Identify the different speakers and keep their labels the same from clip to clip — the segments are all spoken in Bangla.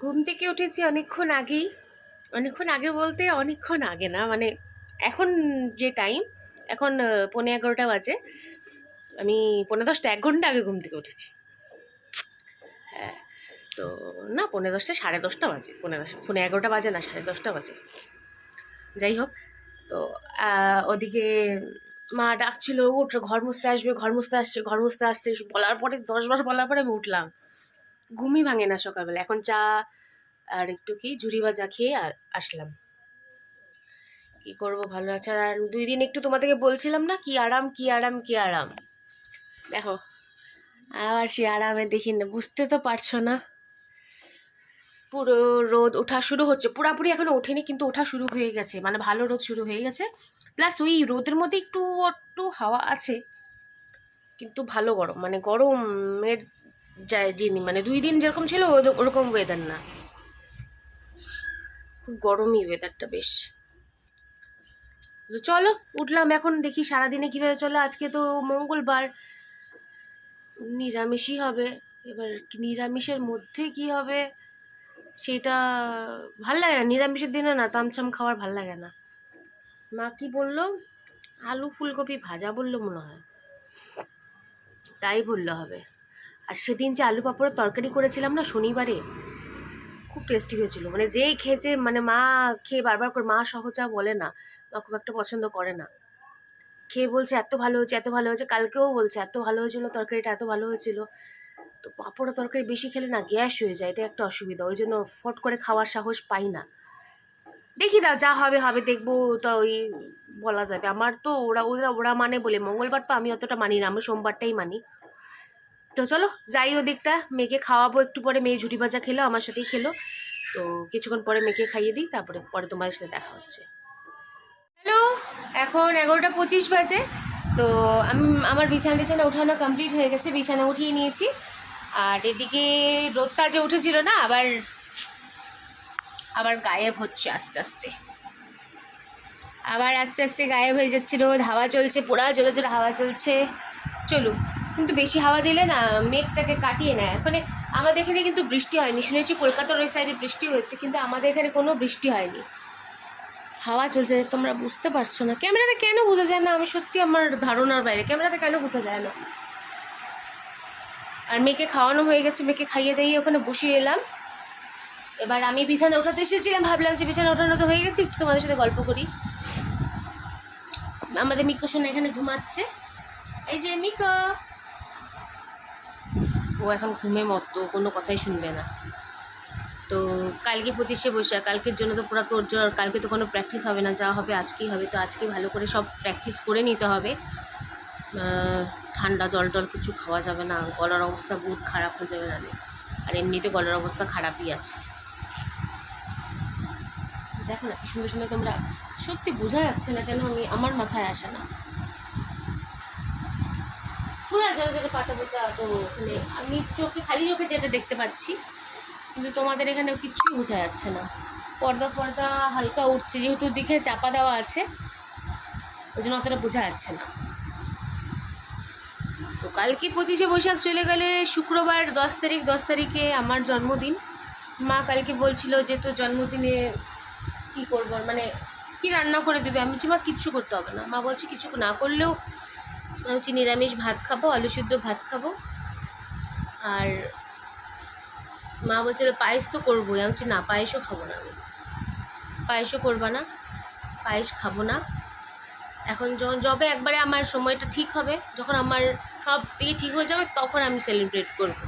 Speaker 1: ঘুম থেকে উঠেছি অনেকক্ষণ আগে বলতে অনেকক্ষণ আগে না, মানে এখন যে টাইম, এখন 11:15 বাজে। আমি 11:10, 1 ঘন্টা আগে ঘুম থেকে উঠেছি। হ্যাঁ, তো না, 11:10, 10:30 বাজে, 11:15 বাজে না, 10:30 বাজে। যাই হোক, তো ওদিকে মা ডাকছিল, উঠ, ঘর মুছতে আসবে, ঘর মুছতে আসছে বলার পরে 10 বার বলার পরে আমি উঠলাম। ঘুমই ভাঙে না সকালবেলা। এখন চা আর একটু কি ঝুরি ভাজা খেয়ে আসলাম। কি করব, ভালো আছে। আর 2 দিন একটু তোমাদেরকে বলছিলাম না, কি আরাম কি আরাম কি আরাম, দেখো আবার সে আরামে দেখি না, বুঝতে তো পারছো না। পুরো রোদ ওঠা শুরু হচ্ছে, পুরাপুরি এখনো ওঠেনি কিন্তু ওঠা শুরু হয়ে গেছে, মানে ভালো রোদ শুরু হয়ে গেছে। প্লাস ওই রোদের মধ্যে একটু একটু হাওয়া আছে, কিন্তু ভালো গরম, মানে গরমের যায় যিনি, মানে 2 দিন যেরকম ছিল ওরকম ওয়েদার না, খুব গরমই ওয়েদারটা বেশ। তো চলো উঠলাম, এখন দেখি সারাদিনে কিভাবে চলে। আজকে তো মঙ্গলবার, নিরামিষই হবে। এবার নিরামিষের মধ্যে কি হবে সেটা ভাল লাগে না, নিরামিষের দিনে না তামছাম খাওয়ার ভাল লাগে না। মা কি বললো, আলু ফুলকপি ভাজা বললো মনে হয়, তাই বললো হবে। আর সেদিন যে আলু পাঁপড়ের তরকারি করেছিলাম না শনিবারে, খুব টেস্টি হয়েছিল। মানে যেই খেয়েছে, মানে মা খেয়ে বারবার করে, মা সহজা বলে না, মা খুব একটা পছন্দ করে না, খেয়ে বলছে এত ভালো হয়েছে এত ভালো হয়েছে, কালকেও বলছে এত ভালো হয়েছিল তরকারিটা, এত ভালো হয়েছিল। তো পাঁপড় তরকারি বেশি খেলে না গ্যাস হয়ে যায়, এটা একটা অসুবিধা, ওই জন্য ফট করে খাওয়ার সাহস পাই না। দেখি দাও, যা হবে হবে, দেখবো তো, ওই বলা যাবে। আমার তো ওরা ওরা ওরা মানে বলে, মঙ্গলবার তো আমি অতটা মানি না, আমি সোমবারটাই মানি। তো চলো যাই ওদিকটা, মেয়েকে খাওয়াবো একটু পরে। মেয়ে ঝুটি ভাজা খেলো, আমার সাথেই খেলো। তো কিছুক্ষণ পরে মেয়েকে খাইয়ে দিই, তারপরে তোমাদের সাথে দেখা হচ্ছে। হ্যালো, এখন 11:25 বাজে। তো আমার বিছানা উঠানো কমপ্লিট হয়ে গেছে, বিছানা উঠিয়ে নিয়েছি। আর এদিকে রোদটা যে উঠেছিল না, আবার আবার গায়েব হচ্ছে আস্তে আস্তে, আবার আস্তে আস্তে গায়েব হয়ে যাচ্ছে রোদ। হাওয়া চলছে, পোড়া জোরে জোরে হাওয়া চলছে। চলুক, কিন্তু বেশি হাওয়া দিলে না মেঘটাকে কাটিয়ে নেয়। মানে আমাদের এখানে কিন্তু বৃষ্টি হয়নি, শুনেছি কলকাতার ওই সাইডে বৃষ্টি হয়েছে, কিন্তু আমাদের এখানে কোনো বৃষ্টি হয়নি। হাওয়া চলছে, তোমরা বুঝতে পারছো না। ক্যামেরাতে কেন বোঝা যায় না, আমি সত্যি আমার ধারণার বাইরে, ক্যামেরাতে কেন বোঝা যায় না। আর মেয়েকে খাওয়ানো হয়ে গেছে, মেয়েকে খাইয়ে দিয়ে ওখানে বসিয়ে এলাম। এবার আমি বিছানা ওঠাতে এসেছিলাম, ভাবলাম যে বিছানা ওঠানো তো হয়ে গেছে, একটু তোমাদের সাথে গল্প করি। আমাদের মিকো সোনা এখানে ঘুমাচ্ছে, এই যে মিকো, ও এখন ঘুমে মতো, কোনো কথাই শুনবে না। তো কালকে 25শে বৈশাখ, কালকের জন্য তো পুরো তোড়জোড়। কালকে তো কোনো প্র্যাকটিস হবে না, যা হবে আজকেই হবে। তো আজকে ভালো করে সব প্র্যাকটিস করে নিতে হবে। ঠান্ডা জল টল কিছু খাওয়া যাবে না, গলার অবস্থা বহুত খারাপ হয়ে যাবে নাহলে। আর এমনিতে গলার অবস্থা খারাপই আছে। দেখো না কি সুন্দর সুন্দর, তোমরা সত্যি বোঝা যাচ্ছে না কেন, আমার মাথায় আসে না। পুরো জল জলে পাতা পাতা, তো ওখানে আমি খালি চোখে যেটা দেখতে পাচ্ছি, কিন্তু তোমাদের এখানে কিচ্ছুই বোঝা যাচ্ছে না। পর্দা ফর্দা হালকা উঠছে, যেহেতু দিকে চাপা দেওয়া আছে, ওই জন্য অতটা বোঝা যাচ্ছে না। তো কালকে 25শে বৈশাখ চলে গেলে শুক্রবার 10 তারিখে আমার জন্মদিন। মা কালকে বলছিল যে তোর জন্মদিনে কী করবো, মানে কি রান্না করে দেবে। আমি বলছি মা কিচ্ছু করতে হবে না। মা বলছে কিছু না করলেও, আমি বলছি নিরামিষ ভাত খাবো, আলু সিদ্ধ ভাত খাবো। আর মা বলছিল পায়েস তো করবোই। আমি বলছি না, পায়েসও খাবো না, আমি পায়েসও করবো না, পায়েস খাবো না। এখন যবে একবারে আমার সময়টা ঠিক হবে, যখন আমার সব দিকে ঠিক হয়ে যাবে, তখন আমি সেলিব্রেট করব,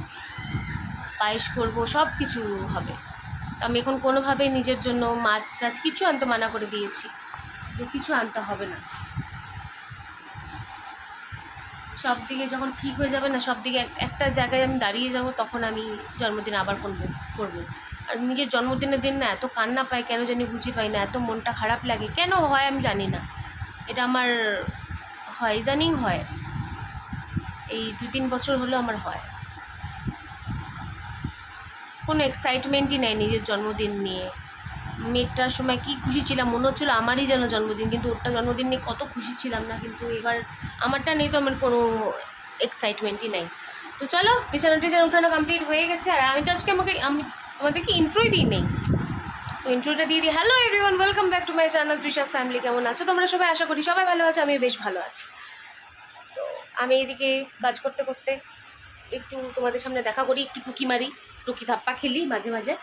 Speaker 1: পায়েস করবো, সব কিছু হবে। আমি এখন কোনোভাবেই নিজের জন্য মাছ টাছ কিছু আনতে মানা করে দিয়েছি, যে কিছু আনতে হবে না। সব দিকে যখন ঠিক হয়ে যাবে না, সব দিকে একটা জায়গায় আমি দাঁড়িয়ে যাব, তখন আমি জন্মদিন আবার করবো। আর নিজের জন্মদিনের দিন না এত কান্না পাই কেন জানি, বুঝি পাই না, এত মনটা খারাপ লাগে কেন হয় আমি জানি না। এটা আমার হয়, ইদানিং হয়, এই 2-3 বছর হলো আমার হয়। কোনো এক্সাইটমেন্টই নেই নিজের জন্মদিন নিয়ে। মেয়েটার সময় কি খুশি ছিলাম, মনে হচ্ছিলো আমারই যেন জন্মদিন, কিন্তু ওরটা জন্মদিন নিয়ে কত খুশি ছিলাম না। কিন্তু এবার আমারটা নেই, তো আমার কোনো এক্সাইটমেন্টই নেই। তো চলো, বিছানা টিছানা উঠানো কমপ্লিট হয়ে গেছে। আর আমি তো আজকে আমি তোমাদেরকে ইন্ট্রোই দিই নেই, তো ইন্ট্রোটা দিয়ে দিই। Hello everyone, welcome back to my channel Trisha's family. কেমন আছো তোমরা সবাই? আশা করি সবাই ভালো আছে, আমি বেশ ভালো আছি। তো আমি এদিকে কাজ করতে করতে একটু তোমাদের সামনে দেখা করি, একটু টুকি মারি, টুকি ধাপ্পা খেলি মাঝে মাঝে।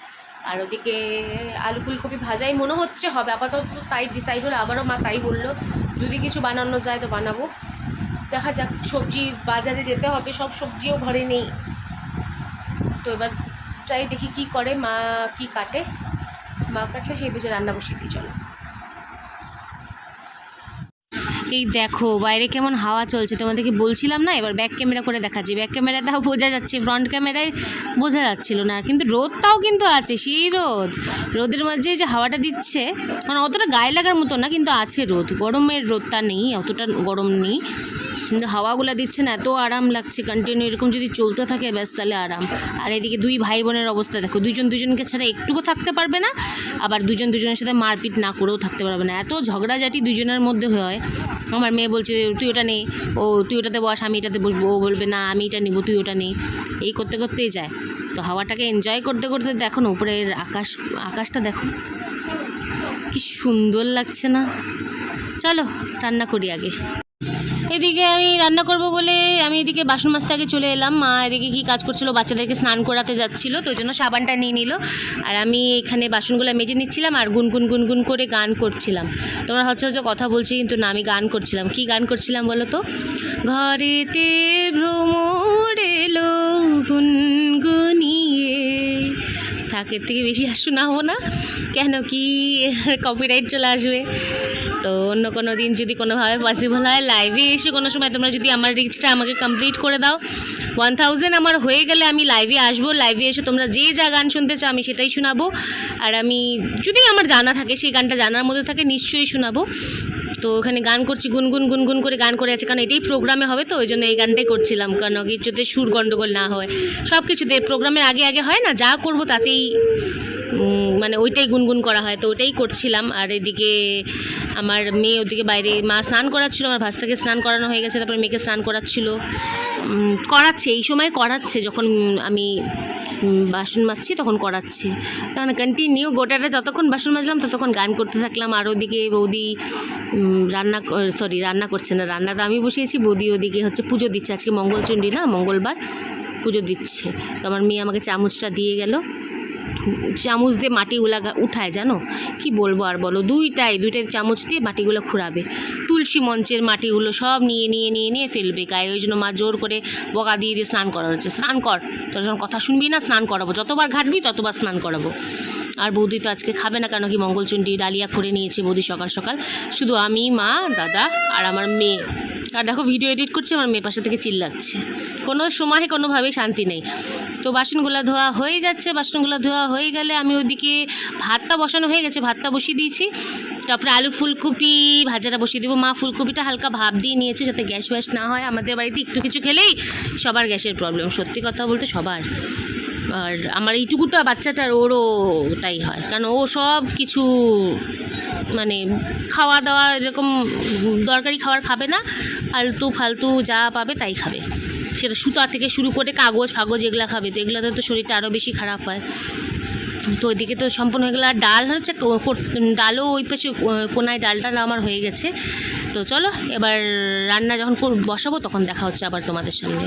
Speaker 1: আর ওদিকে আলু ফুলকপি ভাজাই মনে হচ্ছে হবে, আপাতত তাই ডিসাইড হলো। আবারও মা তাই বললো, যদি কিছু বানানো যায় তো বানাবো, দেখা যাক। সবজি বাজারে যেতে হবে, সব সবজিও ঘরে নেই, তো এবার চাই দেখি কি করে, মা কি কাটে, মা কাটলে সেই বুঝে রান্না বসিয়ে দিই। চলো। এই দেখো বাইরে কেমন হাওয়া চলছে, তোমাদেরকে বলছিলাম না, এবার ব্যাক ক্যামেরা করে দেখাচ্ছি। ব্যাক ক্যামেরাতেও বোঝা যাচ্ছে, ফ্রন্ট ক্যামেরায় বোঝা যাচ্ছিল না, কিন্তু রোদটাও কিন্তু আছে, সেই রোদের মাঝে যে হাওয়াটা দিচ্ছে, মানে অতটা গায়ে লাগার মতো না, কিন্তু আছে রোদ, গরমের রোদটা নেই, অতটা গরম নেই, কিন্তু হাওয়াগুলো দিচ্ছে না, এত আরাম লাগছে। কন্টিনিউ এরকম যদি চলতে থাকে ব্যাস তাহলে আরাম। আর এদিকে দুই ভাই বোনের অবস্থা দেখো, দুজন দুজনকে ছাড়া একটুকু থাকতে পারবে না, আবার দুজন দুজনের সাথে মারপিট না করেও থাকতে পারবে না, এত ঝগড়াঝাটি দুজনের মধ্যে হয়। আমার মেয়ে বলছে তুই ওটা নে, ও তুই ওটাতে বস, আমি এটাতে বসবো, ও বলবে না আমি এটা নিব, তুই ওটা নে, এই করতে করতেই যায়। তো হাওয়াটাকে এনজয় করতে করতে দেখো না উপরের আকাশটা দেখো কি সুন্দর লাগছে না। চলো রান্না করি আগে। এদিকে আমি রান্না করব বলে আমি এদিকে বাসন মাজতে আগে চলে এলাম। মা এদিকে কি কাজ করছিল, বাচ্চাদেরকে স্নান করাতে যাচ্ছিল, তো ওই জন্য সাবানটা নিয়ে নিল, আর আমি এখানে বাসনগুলো মেজে নিচ্ছিলাম আর গুনগুন গুনগুন করে গান করছিলাম। তোমরা হয়তো কথা বলছি, কিন্তু না, আমি গান করছিলাম। কি গান করছিলাম বলো তো? ঘরেতে ভ্রমর এলো গুনগুনিয়ে, থাকের থেকে বেশি আর শোনাবো না, কেন কি কপিরাইট চলে আসবে। তো অন্য কোনো দিন যদি কোনোভাবে পসিবল হয় লাইভে এসে কোনো সময় তোমরা যদি আমার রিচটা আমাকে কমপ্লিট করে দাও, 1000 আমার হয়ে গেলে আমি লাইভে আসবো। লাইভে এসে তোমরা যে যা গান শুনতে চাও আমি সেটাই শোনাবো, আর আমি যদি আমার জানা থাকে, সেই গানটা জানার মধ্যে থাকে, নিশ্চয়ই শোনাবো। তো ওখানে গান করছি, গুনগুন গুনগুন করে গান করে আছে, কারণ এটাই প্রোগ্রামে হবে, তো ওই জন্য এই গানটাই করছিলাম, কারণ যাতে সুর গন্ডগোল না হয়। সব কিছুতে প্রোগ্রামের আগে আগে হয় না, যা করবো তাতেই মানে ওইটাই গুনগুন করা হয়, তো ওটাই করছিলাম। আর এদিকে আমার মেয়ে ওদিকে বাইরে, মা স্নান করাচ্ছিল, আমার ভাস্তাকে স্নান করানো হয়ে গেছে, তারপরে মেয়েকে স্নান করাচ্ছে, এই সময় করাচ্ছে, যখন আমি বাসন মাজছি তখন করাচ্ছি, তখন কন্টিনিউ গোটাটা যতক্ষণ বাসন মাজলাম ততক্ষণ গান করতে থাকলাম। আর ওদিকে বৌদি রান্না করছে না, রান্নাটা আমি বসিয়েছি, বৌদি ওদিকে হচ্ছে পুজো দিচ্ছে, আজকে মঙ্গলচণ্ডী না, মঙ্গলবার পুজো দিচ্ছে। তো আমার মেয়ে আমাকে চামচটা দিয়ে গেল, চামচ দিয়ে মাটিগুলা উঠায়, জানো কি বলবো আর বলো, দুইটাই চামচ দিয়ে মাটিগুলো খুঁড়াবে, তুলসী মঞ্চের মাটিগুলো সব নিয়ে নিয়ে নিয়ে নিয়ে ফেলবে গায়ে। ওই জন্য মা জোর করে বকা দিয়ে দিয়ে স্নান করা হচ্ছে, স্নান কর, তোর যখন কথা শুনবি না, স্নান করাবো, যতবার ঘাটবি ততবার স্নান করাবো। আর বৌদি তো আজকে খাবে না, কেন কি মঙ্গলচণ্ডী ডালিয়া করে নিয়েছে বৌদি সকাল সকাল, শুধু আমি, মা, দাদা আর আমার মেয়ে। আর দেখো ভিডিও এডিট করছে, আমার মেয়ে পাশে থেকে চিল্লাচ্ছে, কোনো সময় কোনোভাবেই শান্তি নেই। তো বাসনগুলো ধোয়া হয়ে যাচ্ছে, বাসনগুলো ধোয়া হয়ে গেলে আমি ওইদিকে ভাতটা বসানো হয়ে গেছে, ভাতটা বসিয়ে দিয়েছি, তারপরে আলু ফুলকপি ভাজাটা বসিয়ে দেবো। মা ফুলকপিটা হালকা ভাপ দিয়ে নিয়েছে যাতে গ্যাস ওয়াশ না হয়, আমাদের বাড়িতে একটু কিছু খেলেই সবার গ্যাসের প্রবলেম, সত্যি কথা বলতে সবার। আর আমার এইটুকুটা বাচ্চাটার, ওরও তাই হয়, কারণ ও সব কিছু মানে খাওয়া দাওয়া এরকম দরকারি খাবার খাবে না, আলতু ফালতু যা পাবে তাই খাবে, সেটা সুতা থেকে শুরু করে কাগজ ফাগজ এগুলো খাবে, তো এগুলোতে তো শরীরটা আরও বেশি খারাপ হয়। তো ওইদিকে তো সম্পূর্ণ হয়ে গেলো, আর ডাল হচ্ছে, ডালও ওই পাশে কোনায় ডালটা আমার হয়ে গেছে। তো চলো এবার রান্না যখন বসাবো তখন দেখা হচ্ছে আবার তোমাদের সামনে।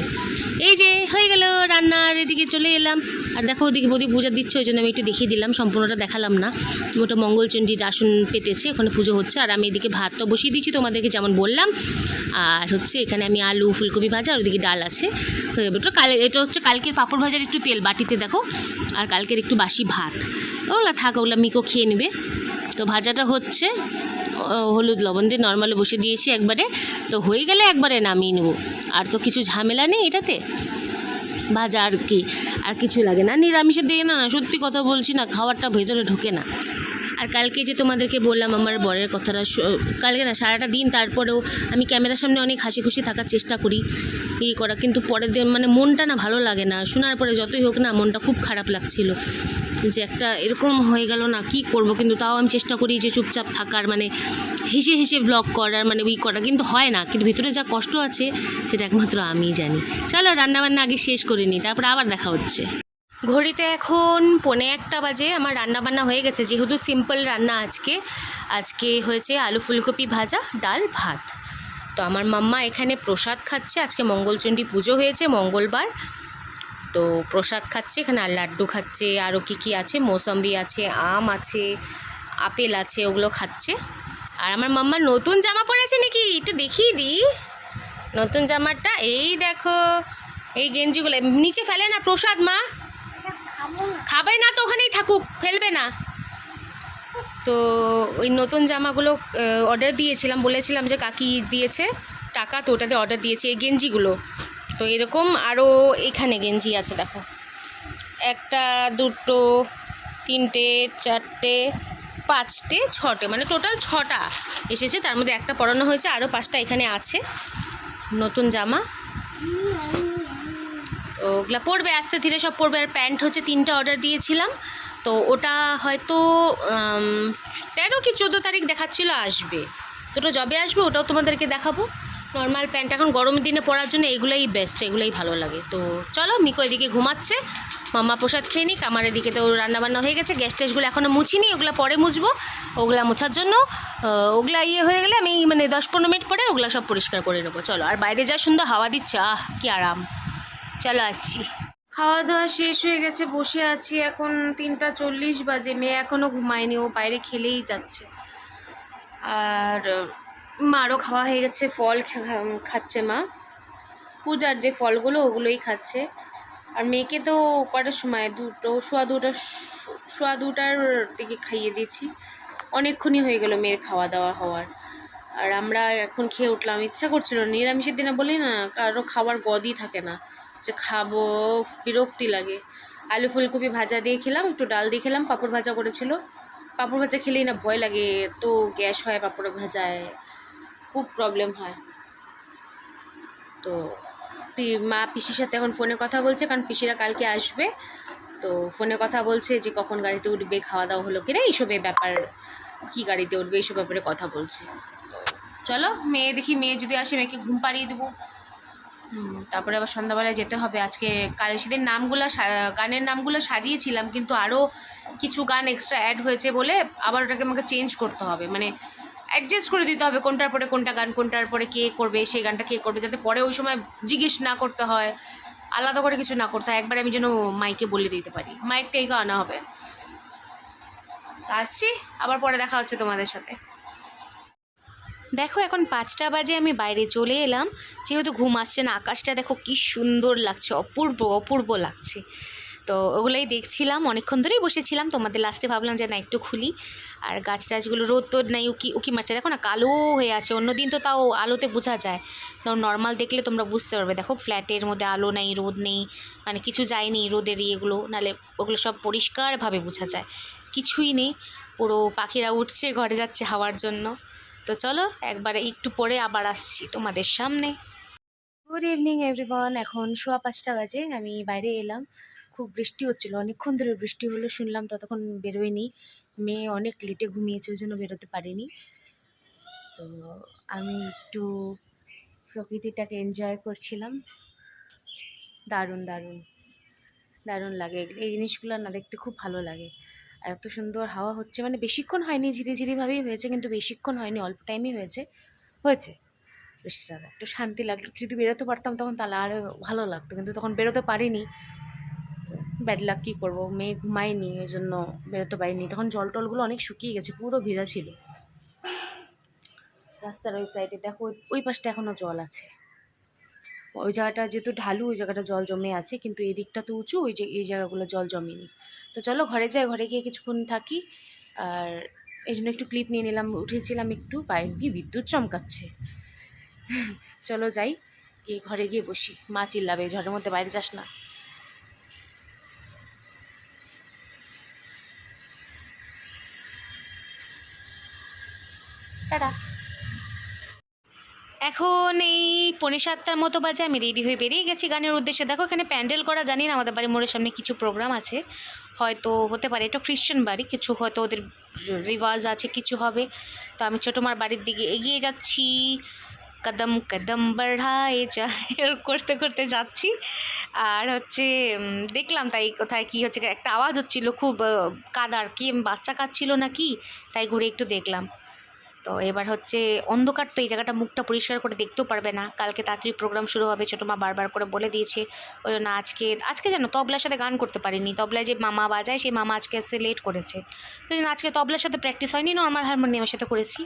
Speaker 1: এই যে হয়ে গেল রান্নার, এদিকে চলে এলাম। আর দেখো ওদিকে বৌদি পূজা দিচ্ছে, ওই জন্য আমি একটু দেখিয়ে দিলাম, সম্পূর্ণটা দেখালাম না। ওটা মঙ্গলচণ্ডীর আসন পেতেছে, ওখানে পুজো হচ্ছে, আর আমি এদিকে ভাতটা বসিয়ে দিচ্ছি তোমাদেরকে যেমন বললাম। আর হচ্ছে এখানে আমি আলু ফুলকপি ভাজা, আর ওদিকে ডাল আছে। এটা হচ্ছে কালকের পাঁপড় ভাজার একটু তেল বাটিতে দেখো, আর কালকের একটু বাসি ভাত, ওগুলো থাক, ওগুলো মিকো খেয়ে নেবে। তো ভাজাটা হচ্ছে হলুদ লবণ দিয়ে নর্মালে বসে দিয়েছি একবারে, তো হয়ে গেলে একবারে নামিয়ে নেবো। আর তো কিছু ঝামেলা নেই এটাতে, ভাজা আর কি, আর কিছু লাগে না। নিরামিষের দিয়ে না, সত্যি কথা বলছি না, খাবারটা ভেতরে ঢোকে না। আর কালকে যে তোমাদেরকে বললাম আমার বরের কথাটা, কালকে না সারাটা দিন, তারপরেও আমি ক্যামেরার সামনে অনেক হাসি খুশি থাকার চেষ্টা করি, করা, কিন্তু পরের দিন মানে মনটা না ভালো লাগে না, শোনার পরে যতই হোক না মনটা খুব খারাপ লাগছিল যে একটা এরকম হয়ে গেল না, কি করব। কিন্তু তাও আমি চেষ্টা করি যে চুপচাপ থাকার, মানে হেসে হেসে ব্লগ করার, মানে করা, কিন্তু হয় না, কিন্তু ভিতরে যা কষ্ট আছে সেটা একমাত্র আমিই জানি। চলো রান্নাবান্না আগে শেষ করে নিই, তারপরে আবার দেখা হচ্ছে। ঘড়িতে এখন 1:45 বাজে। আমার রান্না বান্না হয়ে গেছে, যেহেতু সিম্পল রান্না আজকে হয়েছে আলু ফুলকপি ভাজা, ডাল, ভাত। তো আমার মাম্মা এখানে প্রসাদ খাচ্ছে, আজকে মঙ্গলচণ্ডী পুজো হয়েছে মঙ্গলবার, তো প্রসাদ খাচ্ছে এখানে। আর লাড্ডু খাচ্ছে, আরও কী আছে, মৌসম্বি আছে, আম আছে, আপেল আছে, ওগুলো খাচ্ছে। আর আমার মাম্মা নতুন জামা পরেছে নাকি, একটু দেখিয়ে দিই নতুন জামাটা। এই দেখো, এই গেঞ্জিগুলো নিচে ফেলে না প্রসাদ মা, খাবে না তো ওখানেই থাকুক, ফেলবে না। তো ওই নতুন জামাগুলো অর্ডার দিয়েছিলাম, বলেছিলাম যে কাকি দিয়েছে টাকা, তো ওটাতে অর্ডার দিয়েছি এই গেঞ্জিগুলো। তো এরকম আরও এখানে গেঞ্জি আছে দেখো, 1, 2, 3, 4, 5, 6, মানে টোটাল 6টা এসেছে, তার মধ্যে একটা পরানো হয়েছে, আরও 5টা এখানে আছে নতুন জামা। তো ওগুলো পরবে, আস্তে ধীরে সব পরবে। আর প্যান্ট হচ্ছে 3টা অর্ডার দিয়েছিলাম, তো ওটা হয়তো 13 কি 14 তারিখ দেখাচ্ছিল আসবে। দুটো যবে আসবে ওটাও তোমাদেরকে দেখাবো। নর্মাল প্যান্ট এখন গরমের দিনে পরার জন্য এগুলোই বেস্ট, এগুলোই ভালো লাগে। তো চলো, মিকো এদিকে ঘুমাচ্ছে, মাম্মা প্রসাদ খেয়ে নিক। আমার এদিকে তো রান্নাবান্না হয়ে গেছে, গ্যাস টেসগুলো এখনও মুছিনি, ওগুলো পরে মুছবো। ওগুলা মোছার জন্য ওগুলা হয়ে গেলে আমি মানে 10-15 মিনিট পরে ওগুলা সব পরিষ্কার করে নেবো। চলো, আর বাইরে যা সুন্দর হাওয়া দিচ্ছে, কি আরাম। চলো আসছি। খাওয়া দাওয়া শেষ হয়ে গেছে, বসে আছি। এখন 3:40 বাজে, মেয়ে এখনও ঘুমায়নি, ও বাইরে খেলেই যাচ্ছে। আর মারও খাওয়া হয়ে গেছে, ফল খাচ্ছে মা, পূজার যে ফলগুলো ওগুলোই খাচ্ছে। আর মেয়েকে তো কটার সময়, 2:15 দিকে খাইয়ে দিয়েছি। অনেকক্ষণই হয়ে গেল মেয়ের খাওয়া দাওয়া হওয়ার। আর আমরা এখন খেয়ে উঠলাম, ইচ্ছা করছিল নিরামিষের দিনে, বলি না কারো খাবার গদই থাকে না, যে খাবো, বিরক্তি লাগে। আলু ফুলকপি ভাজা দিয়ে খেলাম, একটু ডাল দিয়ে খেলাম, পাঁপড় ভাজা করেছিল। পাঁপড় ভাজা খেলেই না ভয় লাগে, তো গ্যাস হয় পাঁপড় ভাজায়, খুব প্রবলেম হয়। তো মা পিসির সাথে এখন ফোনে কথা বলছে, কারণ পিসিরা কালকে আসবে। তো ফোনে কথা বলছে যে কখন গাড়িতে উঠবে, খাওয়া দাওয়া হলো কিনা, এইসবের ব্যাপার, কী গাড়িতে উঠবে এইসব ব্যাপারে কথা বলছে। তো চলো, মেয়ে দেখি, মেয়ে যদি আসে মেয়েকে ঘুম পাড়িয়ে দেবো। তারপরে আবার সন্ধ্যাবেলায় যেতে হবে। আজকে সেদিন গানের নামগুলো সাজিয়েছিলাম, কিন্তু আরও কিছু গান এক্সট্রা অ্যাড হয়েছে বলে আবার ওটাকে আমাকে চেঞ্জ করতে হবে, মানে অ্যাডজাস্ট করে দিতে হবে কোনটার পরে কোনটা গান, কোনটার পরে কে করবে, সেই গানটা কে করবে, যাতে পরে ওই সময় জিজ্ঞেস না করতে হয়, আলাদা করে কিছু না করতে হয়। একবার আমি যেন মাইকে বলে দিতে পারি, মাইকটাই আনা হবে। আসছি, আবার পরে দেখা হচ্ছে তোমাদের সাথে। দেখো এখন 5টা বাজে, আমি বাইরে চলে এলাম, যেহেতু ঘুম আসছে না। আকাশটা দেখো কি সুন্দর লাগছে, অপূর্ব অপূর্ব লাগছে। তো ওগুলোই দেখছিলাম, অনেকক্ষণ ধরেই বসেছিলাম। তোমাদের লাস্টে ভাবলাম যে না একটু খুলি। আর গাছ টাছগুলো, রোদ তোদ নাই, উকি মারছে, দেখো না কালো হয়ে আছে। অন্যদিন তো তাও আলোতে বোঝা যায়, তো নর্মাল দেখলে তোমরা বুঝতে পারবে। দেখো ফ্ল্যাটের মধ্যে আলো নেই, রোদ নেই, মানে কিছু যায়নি রোদের ইয়েগুলো, নাহলে ওগুলো সব পরিষ্কারভাবে বোঝা যায়। কিছুই নেই, পুরো পাখিরা উঠছে, ঘরে যাচ্ছে হাওয়ার জন্য। তো চলো, একবারে একটু পরে আবার আসছি তোমাদের সামনে। গুড ইভিনিং এভরিওয়ান, এখন 5:15 বাজে, আমি বাইরে এলাম। খুব বৃষ্টি হচ্ছিল, অনেকক্ষণ ধরে বৃষ্টি হলো, শুনলাম, ততক্ষণ বেরোয়নি। মেয়ে অনেক লেটে ঘুমিয়েছে, ওই জন্য বেরোতে পারিনি। তো আমি একটু প্রকৃতিটাকে এনজয় করছিলাম। দারুণ দারুণ দারুণ লাগে এই জিনিসগুলো না, দেখতে খুব ভালো লাগে। আর এত সুন্দর হাওয়া হচ্ছে, মানে বেশিক্ষণ হয়নি, ঝিরিঝিরিভাবেই হয়েছে, কিন্তু বেশিক্ষণ হয়নি, অল্প টাইমই হয়েছে। বৃষ্টিটা একটু শান্তি লাগলো। যদি বেরোতে পারতাম তখন তাহলে আরও ভালো লাগতো, কিন্তু তখন বেরোতে পারিনি। ব্যাড লাক, কী করবো, মেয়ে ঘুমায়নি, ওই জন্য বেরোতে পারিনি। তখন জল টলগুলো অনেক শুকিয়ে গেছে, পুরো ভেজা ছিল। রাস্তার ওই সাইডে দেখো, ওই পাশটা এখনও জল আছে। ওই জায়গাটা যেহেতু ঢালু, ওই জায়গাটা জল জমে আছে, কিন্তু এই দিকটা তো উঁচু, এই জায়গাগুলো জল জমেনি। তো চলো ঘরে যাই, ঘরে গিয়ে কিছুক্ষণ থাকি। আর এই জন্য একটু ক্লিপ নিয়ে নিলাম, উঠেছিলাম একটু, বাইরে কি বিদ্যুৎ চমকাচ্ছে। চলো যাই, গিয়ে ঘরে গিয়ে বসি, মা চিল্লাবে ঝড়ের মধ্যে বাইরে যাস না। টাটা। এখন এই 6:45 মতো বাজে, আমি রেডি হয়ে বেরিয়ে গেছি গানের উদ্দেশ্যে। দেখো এখানে প্যান্ডেল করা, জানি না, আমাদের বাড়ির মোড়ের সামনে কিছু প্রোগ্রাম আছে, হয়তো হতে পারে, এটা খ্রিশ্চান বাড়ি, কিছু হয়তো ওদের রিওয়াজ আছে, কিছু হবে। তো আমি ছোটো মার বাড়ির দিকে এগিয়ে যাচ্ছি,
Speaker 2: কদম কদম বাড়ায়ে যায় করতে করতে যাচ্ছি। আর হচ্ছে দেখলাম তাই কোথায় কি হচ্ছে, একটা আওয়াজ হচ্ছিল খুব কাদার, কি বাচ্চা কাঁদছিল না কি, তাই ঘুরে একটু দেখলাম। তো এবার হচ্ছে অন্ধকার, তো এই জায়গাটা মুখটা পরিষ্কার করে দেখতেও পারবে না, কালকে তাড়াতাড়ি প্রোগ্রাম শুরু হবে, ছোটো মা বারবার করে বলে দিয়েছে। ওই জন্য আজকে যেন তবলার সাথে গান করতে পারিনি, তবলায় যে মামা বাজায় সেই মামা আজকে আসতে লেট করেছে, তো জন্য আজকে তবলার সাথে প্র্যাকটিস হয়নি, নর্মাল হারমোনিয়ামের সাথে করেছি।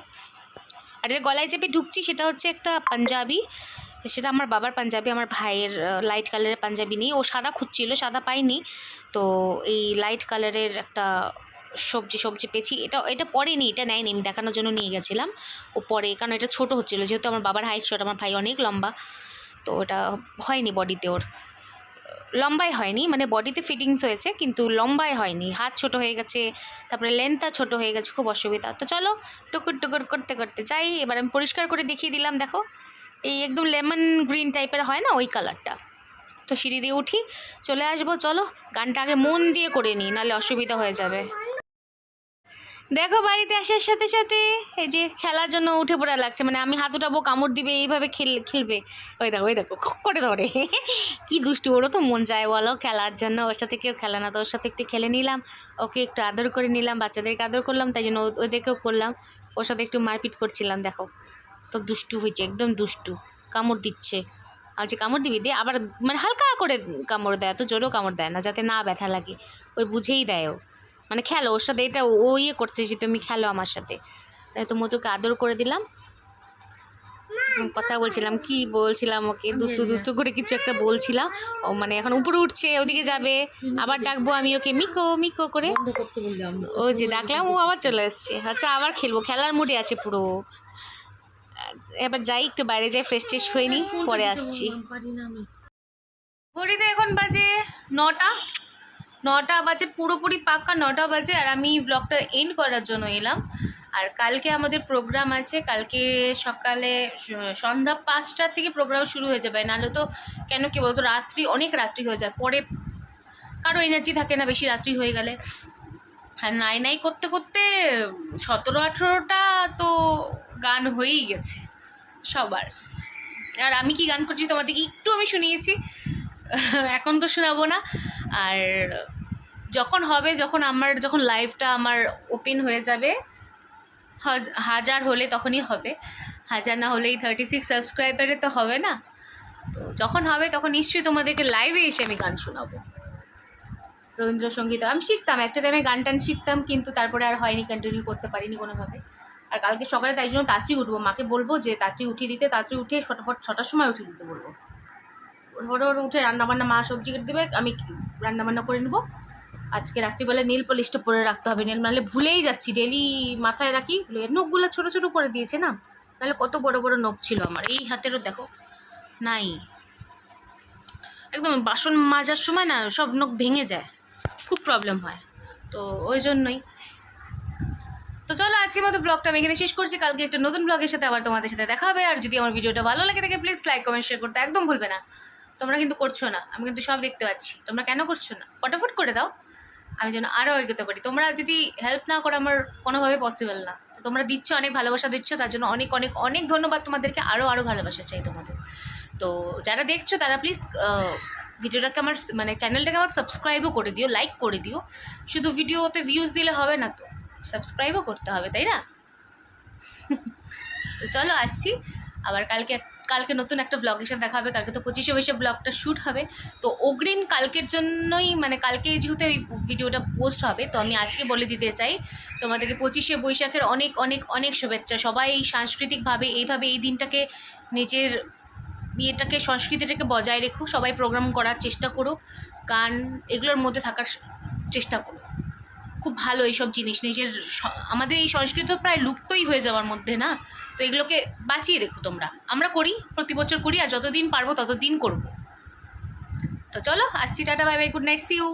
Speaker 2: আর যে গলায় চেপে ঢুকছি সেটা হচ্ছে একটা পাঞ্জাবি, সেটা আমার বাবার পাঞ্জাবি, আমার ভাইয়ের লাইট কালারের পাঞ্জাবি নেই, ও সাদা খুঁজছিল, সাদা পাইনি, তো এই লাইট কালারের একটা সবজি পেয়েছি। এটা পরেনি, এটা নেয়নি, আমি দেখানোর জন্য নিয়ে গেছিলাম। ও পরে, কারণ এটা ছোটো হচ্ছিলো, যেহেতু আমার বাবার হাইট শর্ট, আমার ভাই অনেক লম্বা, তো ওটা হয়নি বডিতে, ওর লম্বাই হয়নি, মানে বডিতে ফিটিংস হয়েছে কিন্তু লম্বাই হয়নি, হাত ছোট হয়ে গেছে, তারপরে লেন্থটা ছোট হয়ে গেছে, খুব অসুবিধা। তো চলো টুকুর টুকুর করতে করতে যাই, এবার আমি পরিষ্কার করে দেখিয়ে দিলাম, দেখো এই একদম লেমন গ্রিন টাইপের হয় না ওই কালারটা। তো সিঁড়ি দিয়ে উঠি, চলে আসবো, চলো গানটা আগে মন দিয়ে করে নিই, নাহলে অসুবিধা হয়ে যাবে। দেখো বাড়িতে আসার সাথে সাথে এই যে খেলার জন্য উঠে পড়া লাগছে, মানে আমি হাত উঠাবো কামড় দিবে এইভাবে খেলবে, ওই দেখো খক করে ধরে কি দুষ্টু, ওরও তো মন যায় বলো খেলার জন্য, ওর সাথে কেউ খেলে না, তো ওর সাথে একটু খেলে নিলাম, ওকে একটু আদর করে নিলাম, বাচ্চাদেরকে আদর করলাম, তাই জন্য ওদেরকেও করলাম, ওর সাথে একটু মারপিট করছিলাম। দেখো তো দুষ্টু হয়েছে, একদম দুষ্টু, কামড় দিচ্ছে, আর যে কামড় দিবি দিয়ে আবার মানে হালকা করে কামড় দেয়, তো জোরেও কামড় দেয় না, যাতে না ব্যথা লাগে, ওই বুঝেই দেয় ও, মানে খেলো ওর সাথে, এটা ও ইয়ে করছে যে তুমি খেলো আমার সাথে, তাই তো মধুকে আদর করে দিলাম। কথা বলছিলাম, কি বলছিলাম ওকে, দুতু করে কিছু একটা বলছিলাম, ও মানে এখন উপরে উঠছে, ওদিকে যাবে, আবার ডাকবো আমি ওকে মিকো মিকো করে, ও যে ডাকলাম ও আবার চলে এসছে, আচ্ছা আবার খেলবো, খেলার মুডে আছে পুরো। এবার যাই একটু বাইরে যাই, ফ্রেশ ট্রেশ হয়ে নিই, পরে আসছি। ঘড়িতে এখন বাজে 9টা বাজে, পুরোপুরি পাক্কা 9টা বাজে, আর আমি ব্লগটা এন্ড করার জন্য এলাম। আর কালকে আমাদের প্রোগ্রাম আছে, কালকে সকালে সন্ধ্যা 5টার থেকে প্রোগ্রাম শুরু হয়ে যাবে, নাহলে তো কেন কি বলতো অনেক রাত্রি হয়ে যায়, পরে কারো এনার্জি থাকে না বেশি রাত্রি হয়ে গেলে, আর নাই করতে করতে 17-18টা তো গান হয়েই গেছে সবার। আর আমি কি গান করছি তোমাদেরকে একটু আমি শুনিয়েছি, এখন তো শোনাবো না। আর যখন লাইভটা আমার ওপেন হয়ে যাবে, 1000 হলে তখনই হবে, 1000 না হলেই 36 সাবস্ক্রাইবারে তো হবে না, তো যখন হবে তখন নিশ্চয়ই তোমাদেরকে লাইভে এসে আমি গান শোনাবো। রবীন্দ্রসঙ্গীত আমি শিখতাম, একটা টাইমে গান টান শিখতাম, কিন্তু তারপরে আর হয়নি, কন্টিনিউ করতে পারিনি কোনোভাবে। আর কালকে সকালে তাই জন্য তাড়াতাড়ি উঠবো, মাকে বলবো যে তাড়াতাড়ি উঠিয়ে দিতে, তাড়াতাড়ি উঠে ফটাফট 6টার সময় উঠিয়ে দিতে বলবো, ওর উঠে রান্নাবান্না, মা সবজি কেটে দেবে, আমি রান্নাবান্না করে নেবো। আজকে রাত্রিবেলা নেল পলিশটা পরে রাখতে হবে, নেল নাহলে ভুলেই যাচ্ছি, ডেলি মাথায় রাখি, নখগুলো ছোটো ছোটো করে দিয়েছে না, নাহলে কত বড় বড় নখ ছিল আমার, এই হাতেরও দেখো নাই, একদম বাসন মাজার সময় না সব নখ ভেঙে যায়, খুব প্রবলেম হয়, তো ওই জন্যই। তো চলো আজকের মতো ব্লগটা আমি এখানে শেষ করছি, কালকে একটা নতুন ব্লগের সাথে আবার তোমাদের সাথে দেখা হবে। আর যদি আমার ভিডিওটা ভালো লাগে থাকে প্লিজ লাইক কমেন্ট শেয়ার করতে একদম ভুলবে না। তোমরা কিন্তু করছো না, আমি কিন্তু সব দেখতে পাচ্ছি, তোমরা কেন করছো না, ফটাফট করে দাও, আমি যেন আরও এগোতে পারি। তোমরা যদি হেল্প না করো আমার কোনোভাবে পসিবল না, তো তোমরা দিচ্ছ, অনেক ভালোবাসা দিচ্ছ, তার জন্য অনেক অনেক অনেক ধন্যবাদ তোমাদেরকে, আরও ভালোবাসা চাই তোমাদের। তো যারা দেখছো তারা প্লিজ ভিডিওটাকে আমার মানে চ্যানেলটাকে আমার সাবস্ক্রাইবও করে দিও, লাইক করে দিও, শুধু ভিডিওতে ভিউজ দিলে হবে না, তো সাবস্ক্রাইবও করতে হবে, তাই না? তো চলো আসছি আবার কালকে নতুন একটা ব্লগের সাথে দেখা হবে। কালকে তো 25শে বৈশাখ ব্লগটা শ্যুট হবে, তো অগ্রিম কালকের জন্যই, মানে কালকে যেহেতু এই ভিডিওটা পোস্ট হবে, তো আমি আজকে বলে দিতে চাই তোমাদেরকে 25শে বৈশাখের অনেক অনেক অনেক শুভেচ্ছা। সবাই সাংস্কৃতিকভাবে এইভাবে এই দিনটাকে, নিজের ইয়েটাকে, সংস্কৃতিটাকে বজায় রেখো, সবাই প্রোগ্রাম করার চেষ্টা করো, গান এগুলোর মধ্যে থাকার চেষ্টা করো, খুব ভালো এইসব জিনিস। আমাদের এই সংস্কৃতি প্রায় লুপ্তই হয়ে যাওয়ার মধ্যে না, তো এগুলোকে বাঁচিয়ে রেখো তোমরা। আমরা করি, প্রতি বছর করি, আর যতদিন পারবো ততদিন করবো। তো চলো আসছি, tata bye bye, good night, see you.